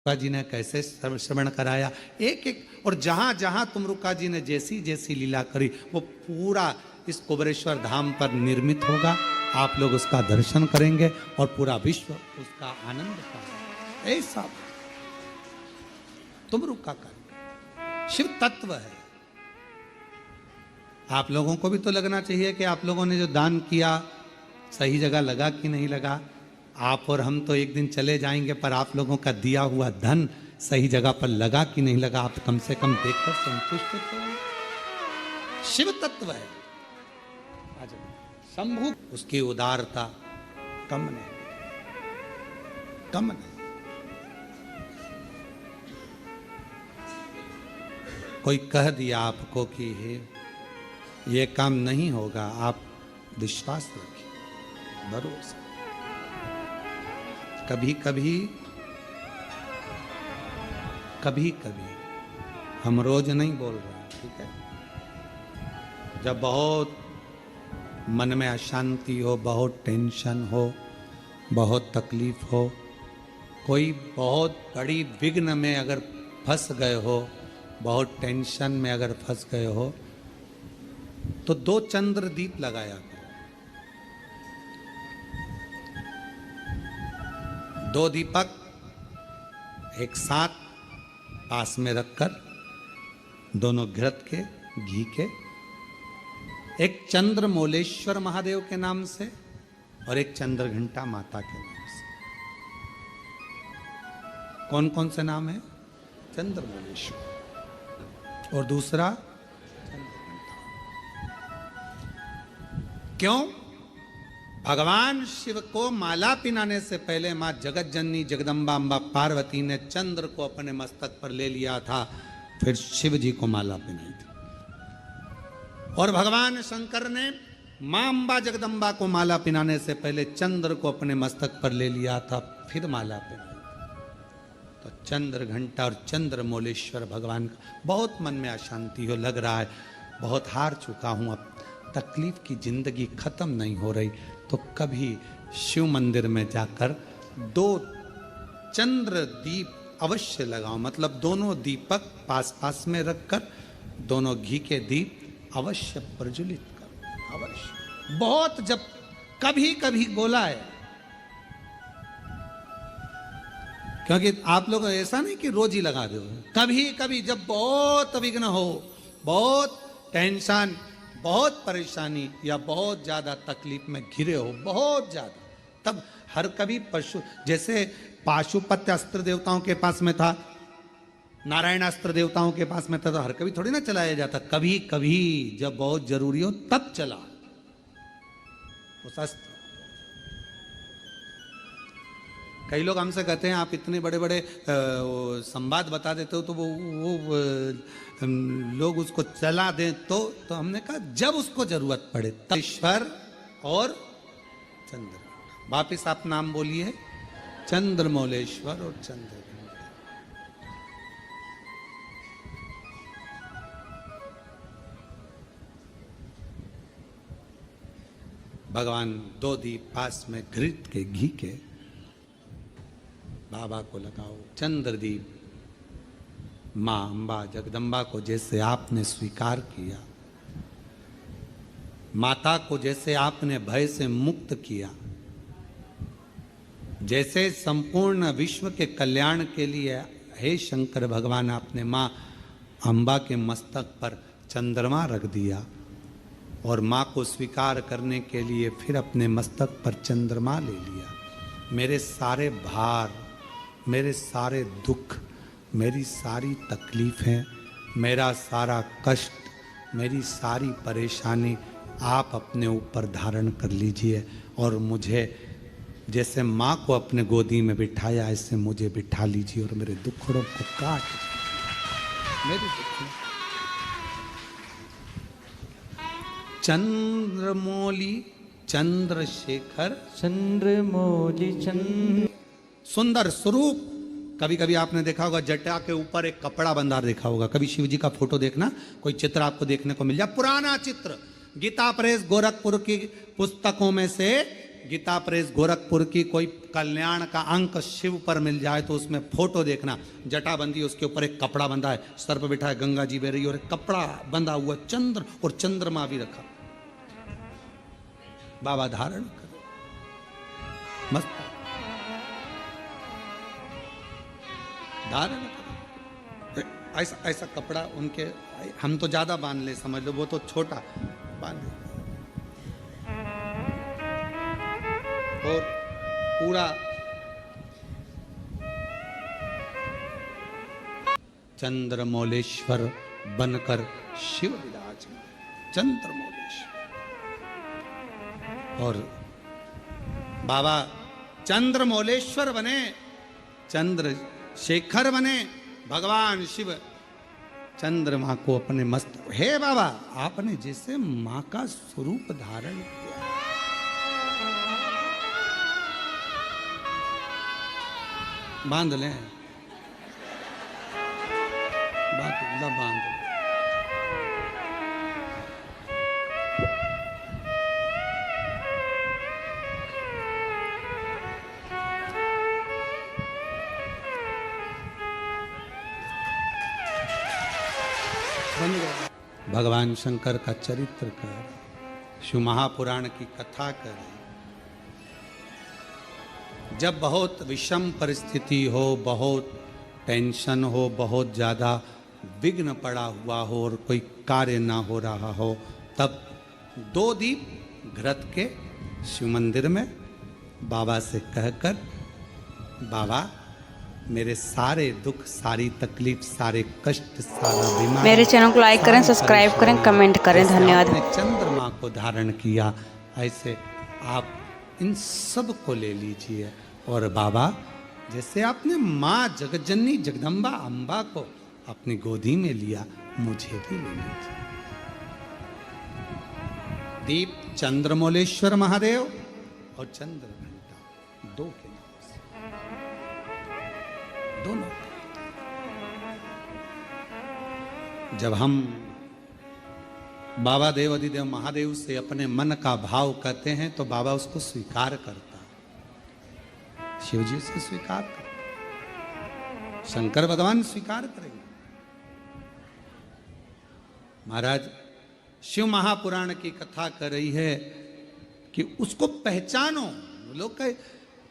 रुक्का जी ने कैसे श्रवण कराया, एक एक, और जहां जहां तुम रुक्का जी ने जैसी जैसी लीला करी वो पूरा इस कुबेरेश्वर धाम पर निर्मित होगा। आप लोग उसका दर्शन करेंगे और पूरा विश्व उसका आनंद पाएगा। ऐसा तुम रुक्का कर शिव तत्व है। आप लोगों को भी तो लगना चाहिए कि आप लोगों ने जो दान किया सही जगह लगा कि नहीं लगा। आप और हम तो एक दिन चले जाएंगे, पर आप लोगों का दिया हुआ धन सही जगह पर लगा कि नहीं लगा, आप कम से कम देखकर संतुष्ट तो। शिव तत्व है शंभु, उसकी उदारता कम नहीं, कम नहीं। कोई कह दिया आपको कि ये काम नहीं होगा, आप विश्वास रखिए, भरोसा। कभी कभी हम रोज नहीं बोल रहे हैं, ठीक है। जब बहुत मन में अशांति हो, बहुत टेंशन हो, बहुत तकलीफ हो, कोई बहुत बड़ी विघ्न में अगर फंस गए हो, बहुत टेंशन में अगर फंस गए हो, तो 2 चंद्र दीप लगाया करो। 2 दीपक एक साथ पास में रखकर, दोनों घृत के, घी के, एक चंद्रमौलेश्वर महादेव के नाम से और एक चंद्रघंटा माता के नाम से। कौन कौन से नाम है? चंद्रमौलेश्वर और दूसरा चंद्रघंटा। क्यों? भगवान शिव को माला पिनाने से पहले मां जगत जननी जगदम्बा अम्बा पार्वती ने चंद्र को अपने मस्तक पर ले लिया था, फिर शिव जी को माला पिनाई थी। और भगवान शंकर ने मां अम्बा जगदम्बा को माला पिनाने से पहले चंद्र को अपने मस्तक पर ले लिया था, फिर माला पिनाई। तो चंद्र घंटा और चंद्रमौलेश्वर भगवान का। बहुत मन में अशांति हो, लग रहा है बहुत हार चुका हूं, अब तकलीफ की जिंदगी खत्म नहीं हो रही, तो कभी शिव मंदिर में जाकर 2 चंद्र दीप अवश्य लगाओ। मतलब दोनों दीपक पास पास में रखकर दोनों घी के दीप अवश्य प्रज्वलित करो, अवश्य। बहुत जब कभी कभी बोला है, क्योंकि आप लोग ऐसा नहीं कि रोज ही लगा दो, कभी कभी जब बहुत विघ्न हो, बहुत टेंशन, बहुत परेशानी या बहुत ज्यादा तकलीफ में घिरे हो, बहुत ज्यादा, तब हर कभी पशु, जैसे पाशुपत्य अस्त्र देवताओं के पास में था, नारायण अस्त्र देवताओं के पास में था, तो हर कभी थोड़ी ना चलाया जाता, कभी कभी जब बहुत जरूरी हो तब चला उस अस्त्र। कई लोग हमसे कहते हैं आप इतने बड़े बड़े संवाद बता देते हो, तो वो लोग उसको चला दें, तो हमने कहा जब उसको जरूरत पड़े तब। ईश्वर और चंद्र, वापिस आप नाम बोलिए, चंद्रमौलेश्वर और चंद्र। भगवान 2 दीप पास में घृत के, घी के, बाबा को लगाओ। चंद्रदीप मां अम्बा जगदम्बा को जैसे आपने स्वीकार किया, माता को जैसे आपने भय से मुक्त किया, जैसे संपूर्ण विश्व के कल्याण के लिए हे शंकर भगवान आपने मां अम्बा के मस्तक पर चंद्रमा रख दिया, और मां को स्वीकार करने के लिए फिर अपने मस्तक पर चंद्रमा ले लिया। मेरे सारे भार, मेरे सारे दुख, मेरी सारी तकलीफें, मेरा सारा कष्ट, मेरी सारी परेशानी आप अपने ऊपर धारण कर लीजिए, और मुझे जैसे माँ को अपने गोदी में बिठाया ऐसे मुझे बिठा लीजिए, और मेरे दुखड़ों को काट, मेरे दुख। चंद्रमौली चंद्रशेखर, चंद्रमौली चंद्र, सुंदर स्वरूप। कभी कभी आपने देखा होगा जटा के ऊपर एक कपड़ा बंधा देखा होगा। कभी शिव जी का फोटो देखना, कोई चित्र आपको देखने को मिल जाए, पुराना चित्र, गीता प्रेस गोरखपुर की पुस्तकों में से गीता प्रेस गोरखपुर की कोई कल्याण का अंक शिव पर मिल जाए तो उसमें फोटो देखना, जटाबंदी, उसके ऊपर एक कपड़ा बंधा है, सर पर बैठा है गंगा जी बह रही और एक कपड़ा बंधा हुआ चंद्र और चंद्रमा भी रखा। बाबा धारण करो, मस्त धारण करो। ऐसा ऐसा कपड़ा उनके, हम तो ज्यादा बांध ले समझ लो, वो तो छोटा बांध ले। और पूरा चंद्रमौलेश्वर बनकर शिव विराजमान, चंद्रमौलेश्वर। और बाबा चंद्रमौलेश्वर बने, चंद्रशेखर बने, भगवान शिव चंद्रमा को अपने मस्त, हे बाबा आपने जैसे मां का स्वरूप धारण किया, बांध लें, बांध लें। भगवान शंकर का चरित्र कर, शिव महापुराण की कथा कर। जब बहुत विषम परिस्थिति हो, बहुत टेंशन हो, बहुत ज़्यादा विघ्न पड़ा हुआ हो और कोई कार्य ना हो रहा हो, तब 2 दीप घृत के शिव मंदिर में बाबा से कहकर, बाबा मेरे सारे दुख, सारी तकलीफ, सारे कष्ट, सारा बीमारी, मेरे चैनल को लाइक करें, सब्सक्राइब करें, कमेंट करें। धन्यवाद। चंद्रमा को धारण किया, ऐसे आप इन सब को ले लीजिए। और बाबा जैसे आपने माँ जगज्जननी जगदम्बा अम्बा को अपनी गोदी में लिया, मुझे भी ले लीजिए। दीप चंद्रमौलेश्वर महादेव और चंद्र घंटा, 2 के नाम से, दोनों। जब हम बाबा देव अधिदेव महादेव से अपने मन का भाव कहते हैं तो बाबा उसको स्वीकार करता है, शिव जी से स्वीकार करता, शंकर भगवान स्वीकार करेंगे। महाराज शिव महापुराण की कथा कर रही है कि उसको पहचानो। लोग कहे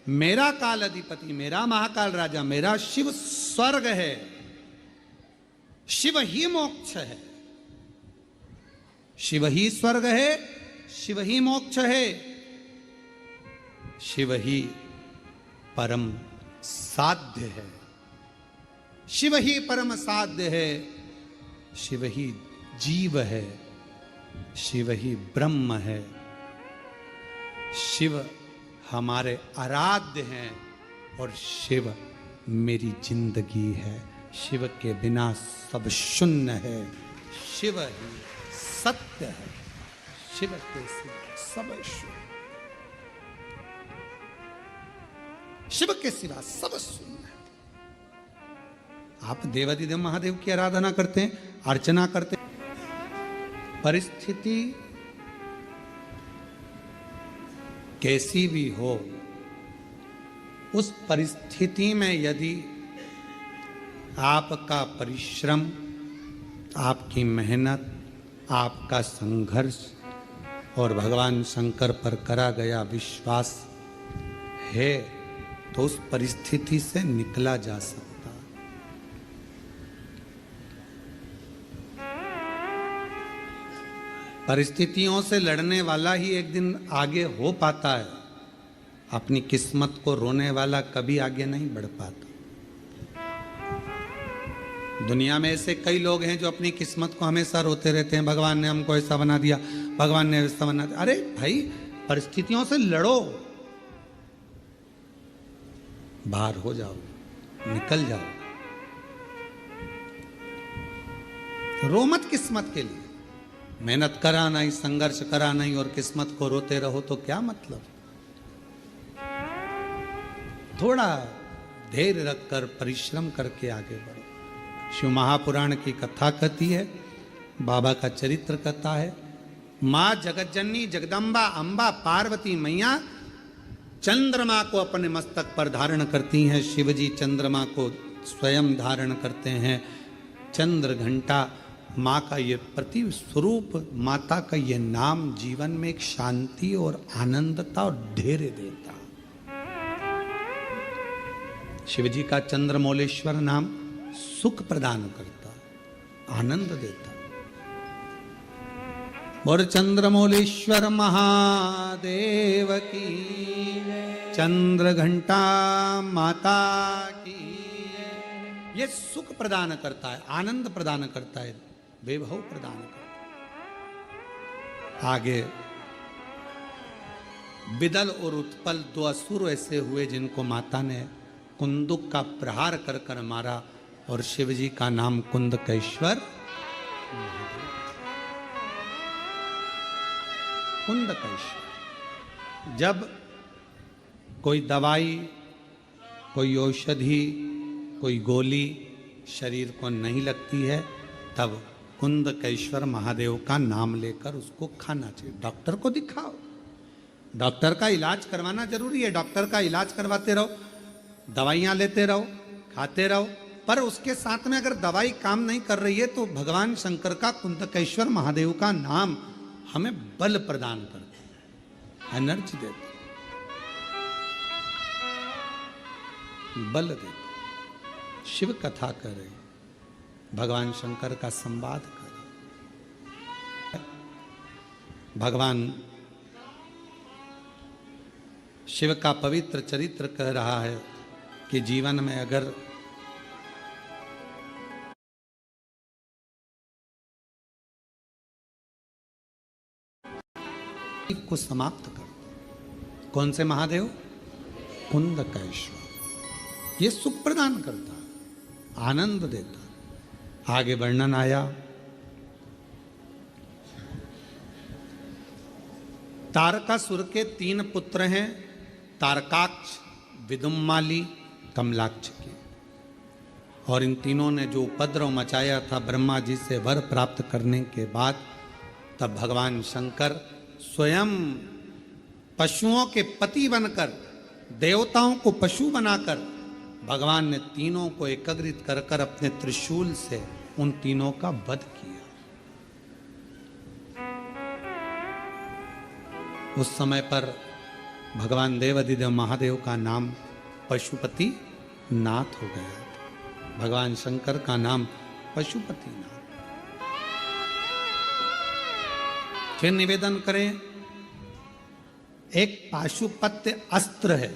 मेरा काल अधिपति, मेरा महाकाल राजा, मेरा शिव स्वर्ग है, शिव ही मोक्ष है, शिव ही स्वर्ग है, शिव ही मोक्ष है, शिव ही परम साध्य है, शिव ही परम साध्य है, शिव ही जीव है, शिव ही ब्रह्म है, शिव हमारे आराध्य हैं और शिव मेरी जिंदगी है। शिव के बिना सब शून्य है, शिव ही सत्य है, शिव के सिवा सब शून्य, शिव के सिवा सब शून्य है। आप देवाधिदेव महादेव की आराधना करते हैं, अर्चना करते हैं, परिस्थिति कैसी भी हो, उस परिस्थिति में यदि आपका परिश्रम, आपकी मेहनत, आपका संघर्ष और भगवान शंकर पर करा गया विश्वास है तो उस परिस्थिति से निकला जा सकता। परिस्थितियों से लड़ने वाला ही एक दिन आगे हो पाता है, अपनी किस्मत को रोने वाला कभी आगे नहीं बढ़ पाता। दुनिया में ऐसे कई लोग हैं जो अपनी किस्मत को हमेशा रोते रहते हैं, भगवान ने हमको ऐसा बना दिया, भगवान ने ऐसा बना दिया। अरे भाई परिस्थितियों से लड़ो, बाहर हो जाओ, निकल जाओ, रो मत किस्मत के लिए। मेहनत करा नहीं, संघर्ष करा नहीं और किस्मत को रोते रहो तो क्या मतलब। थोड़ा धैर्य रखकर परिश्रम करके आगे बढ़ो। शिव महापुराण की कथा कहती है, बाबा का चरित्र कहता है, माँ जगज्जननी जगदम्बा अम्बा पार्वती मैया चंद्रमा को अपने मस्तक पर धारण करती हैं। शिव जी चंद्रमा को स्वयं धारण करते हैं। चंद्र घंटा माँ का ये प्रति स्वरूप, माता का ये नाम जीवन में एक शांति और आनंदता और धैर्य देता। शिव जी का चंद्रमौलेश्वर नाम सुख प्रदान करता, आनंद देता। और चंद्रमौलेश्वर महादेव की, चंद्र घंटा माता की। ये सुख प्रदान करता है, आनंद प्रदान करता है, वैभव प्रदान करता है। आगे बिदल और उत्पल दो असुर ऐसे हुए जिनको माता ने कुंदुक का प्रहार कर कर मारा, और शिव जी का नाम कुंदकेश्वर। कुंदकेश्वर। जब कोई दवाई, कोई औषधि, कोई गोली शरीर को नहीं लगती है, तब कुंदकेश्वर महादेव का नाम लेकर उसको खाना चाहिए। डॉक्टर को दिखाओ, डॉक्टर का इलाज करवाना जरूरी है। डॉक्टर का इलाज करवाते रहो, दवाइयाँ लेते रहो, खाते रहो, पर उसके साथ में अगर दवाई काम नहीं कर रही है तो भगवान शंकर का, कुंदकेश्वर महादेव का नाम हमें बल प्रदान करता है, एनर्जी देता, बल देता। शिव कथा करें, भगवान शंकर का संवाद करें। भगवान शिव का पवित्र चरित्र कह रहा है कि जीवन में अगर को समाप्त कर। कौन से महादेव? कुंदकेश्वर। ये सुख प्रदान करता है, आनंद देता। आगे वर्णन आया, तारकासुर के 3 पुत्र हैं, तारकाक्ष, विदुम्माली, कमलाक्ष के। और इन तीनों ने जो उपद्रव मचाया था ब्रह्मा जी से वर प्राप्त करने के बाद, तब भगवान शंकर स्वयं पशुओं के पति बनकर, देवताओं को पशु बनाकर, भगवान ने तीनों को एकत्रित कर कर अपने त्रिशूल से उन तीनों का वध किया। उस समय पर भगवान देवाधिदेव महादेव का नाम पशुपति नाथ हो गया। भगवान शंकर का नाम पशुपति नाथ। फिर निवेदन करें, एक पाशुपत्य अस्त्र है,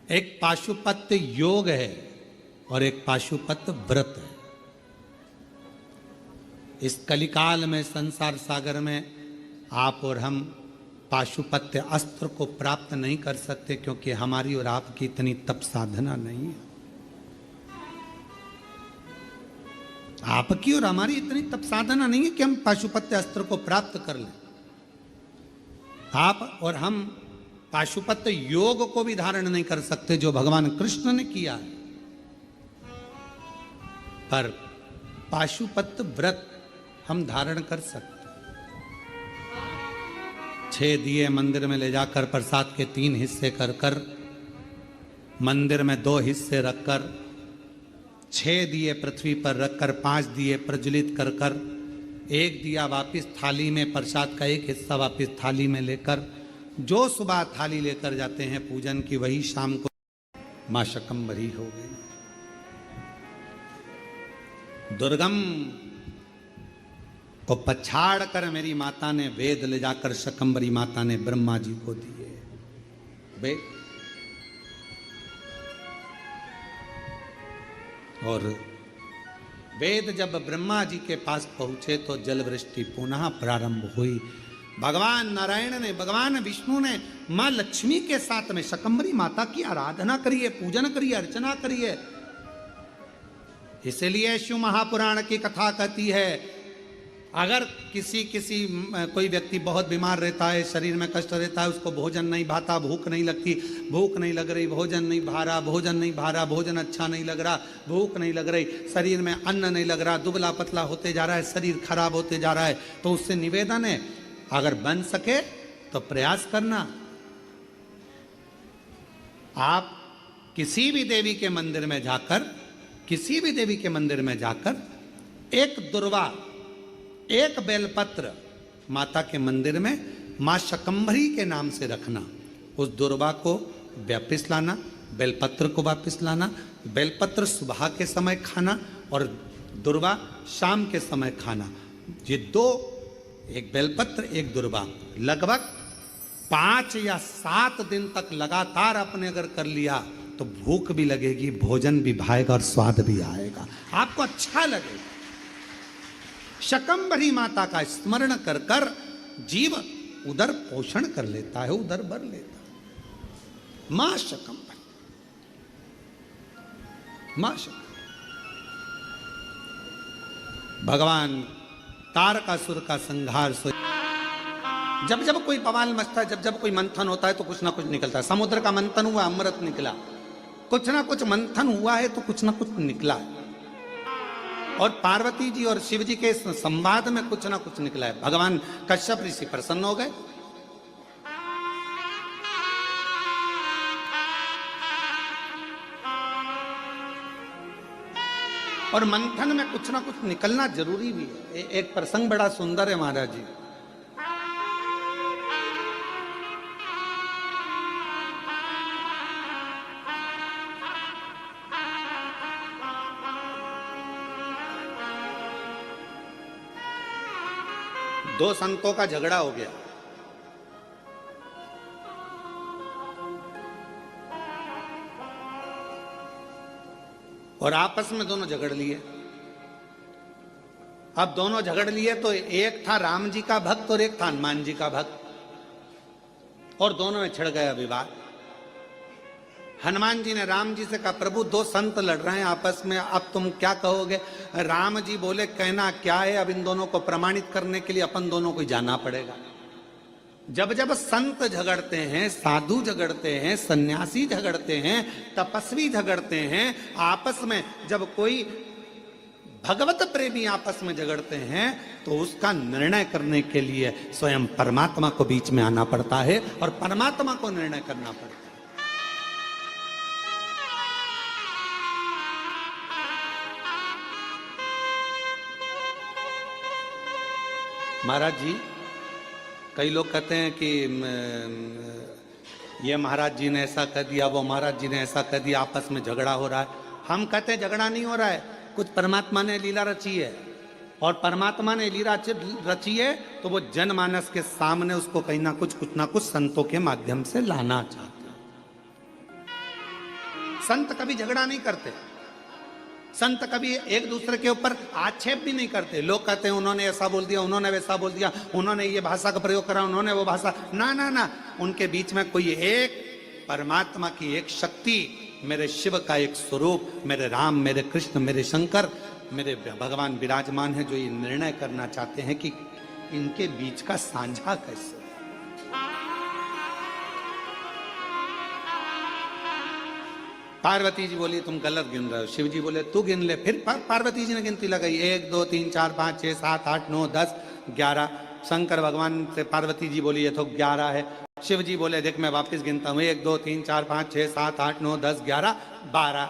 एक पाशुपत्य योग है, और एक पाशुपत्य व्रत है। इस कलिकाल में, संसार सागर में आप और हम पाशुपत्य अस्त्र को प्राप्त नहीं कर सकते, क्योंकि हमारी और आपकी इतनी तप साधना नहीं है। आपकी और हमारी इतनी तप साधना नहीं है कि हम पाशुपत्य अस्त्र को प्राप्त कर लें। आप और हम पाशुपत्य योग को भी धारण नहीं कर सकते, जो भगवान कृष्ण ने किया है। पर पाशुपत्य व्रत हम धारण कर सकते। 6 दिए मंदिर में ले जाकर प्रसाद के 3 हिस्से कर कर, मंदिर में 2 हिस्से रखकर, 6 दिए पृथ्वी पर रखकर 5 दिए प्रज्वलित कर कर, 1 दिया वापिस थाली में, प्रसाद का 1 हिस्सा वापिस थाली में लेकर, जो सुबह थाली लेकर जाते हैं पूजन की, वही शाम को मां शकंभरी हो गई। दुर्गम को पछाड़ कर मेरी माता ने वेद ले जाकर शकंभरी माता ने ब्रह्मा जी को दिए। वेद और वेद जब ब्रह्मा जी के पास पहुंचे तो जल वृष्टि पुनः प्रारंभ हुई। भगवान नारायण ने, भगवान विष्णु ने मां लक्ष्मी के साथ में शकंभरी माता की आराधना करिए, पूजन करिए, अर्चना करिए। इसलिए शिव महापुराण की कथा कहती है, अगर कोई व्यक्ति बहुत बीमार रहता है, शरीर में कष्ट रहता है, उसको भोजन नहीं भाता, भूख नहीं लगती, भूख नहीं लग रही, भोजन नहीं भा रहा, भोजन नहीं भा रहा, भोजन अच्छा नहीं लग रहा, भूख नहीं लग रही, शरीर में अन्न नहीं लग रहा, दुबला पतला होते जा रहा है, शरीर खराब होते जा रहा है, तो उससे निवेदन है, अगर बन सके तो प्रयास करना, आप किसी भी देवी के मंदिर में जाकर, किसी भी देवी के मंदिर में जाकर एक दुर्वा, एक बेलपत्र माता के मंदिर में मां शकंभरी के नाम से रखना। उस दुर्वा को वापिस लाना, बेलपत्र को वापिस लाना। बेलपत्र सुबह के समय खाना और दुर्वा शाम के समय खाना। ये दो, एक बेलपत्र एक दुर्वा, लगभग 5 या 7 दिन तक लगातार आपने अगर कर लिया तो भूख भी लगेगी, भोजन भी भाएगा और स्वाद भी आएगा, आपको अच्छा लगेगा। शकंभरी माता का स्मरण कर कर जीव उदर पोषण कर लेता है, उदर भर लेता है। मां शकंभरी, मां शकंभरी। भगवान तारकासुर का संहार सो, जब जब कोई बवाल मचता है, जब जब कोई मंथन होता है तो कुछ ना कुछ निकलता है। समुद्र का मंथन हुआ, अमृत निकला। कुछ ना कुछ मंथन हुआ है तो कुछ ना कुछ निकला है। और पार्वती जी और शिव जी के संवाद में कुछ ना कुछ निकला है। भगवान कश्यप ऋषि प्रसन्न हो गए। और मंथन में कुछ ना कुछ निकलना जरूरी भी है। एक प्रसंग बड़ा सुंदर है महाराज जी। दो संतों का झगड़ा हो गया। और आपस में दोनों झगड़ लिए। अब दोनों झगड़ लिए तो एक था राम जी का भक्त और एक था हनुमान जी का भक्त, और दोनों में छिड़ गया विवाद। हनुमान जी ने राम जी से कहा, प्रभु दो संत लड़ रहे हैं आपस में, अब तुम क्या कहोगे? राम जी बोले, कहना क्या है, अब इन दोनों को प्रमाणित करने के लिए अपन दोनों को जाना पड़ेगा। जब जब संत झगड़ते हैं, साधु झगड़ते हैं, सन्यासी झगड़ते हैं, तपस्वी झगड़ते हैं, आपस में जब कोई भगवत प्रेमी आपस में झगड़ते हैं तो उसका निर्णय करने के लिए स्वयं परमात्मा को बीच में आना पड़ता है और परमात्मा को निर्णय करना पड़ता है। महाराज जी, कई लोग कहते हैं कि ये महाराज जी ने ऐसा कह दिया, वो महाराज जी ने ऐसा कह दिया, आपस में झगड़ा हो रहा है। हम कहते हैं झगड़ा नहीं हो रहा है, कुछ परमात्मा ने लीला रची है, और परमात्मा ने लीला रची है तो वो जनमानस के सामने उसको कहीं ना कुछ संतों के माध्यम से लाना चाहते हैं। संत कभी झगड़ा नहीं करते, संत कभी एक दूसरे के ऊपर आक्षेप भी नहीं करते। लोग कहते हैं उन्होंने ऐसा बोल दिया, उन्होंने वैसा बोल दिया, उन्होंने ये भाषा का प्रयोग करा, उन्होंने वो भाषा, ना ना ना। उनके बीच में कोई एक परमात्मा की एक शक्ति, मेरे शिव का एक स्वरूप, मेरे राम, मेरे कृष्ण, मेरे शंकर, मेरे भगवान विराजमान है, जो ये निर्णय करना चाहते हैं कि इनके बीच का साझा कैसे। पार्वती जी बोली तुम गलत गिन रहे हो। शिव जी बोले तू गिन ले। फिर पार्वती जी ने गिनती लगाई, 1 2 3 4 5 6 7 8 9 10 11। शंकर भगवान से पार्वती जी बोली ये तो 11 है। शिव जी बोले देख मैं वापस गिनता हूं, 1 2 3 4 5 6 7 8 9 10 11 12।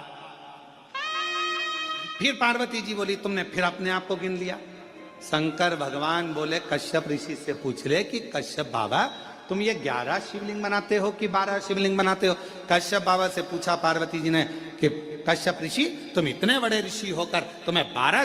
फिर पार्वती जी बोली तुमने फिर अपने आप को गिन लिया। शंकर भगवान बोले कश्यप ऋषि से पूछ ले कि कश्यप बाबा तुम ये 11 शिवलिंग बनाते हो कि 12 शिवलिंग बनाते हो? कश्यप बाबा से पूछा पार्वती जी ने कि कश्यप ऋषि तुम इतने बड़े ऋषि होकर तुम्हें 12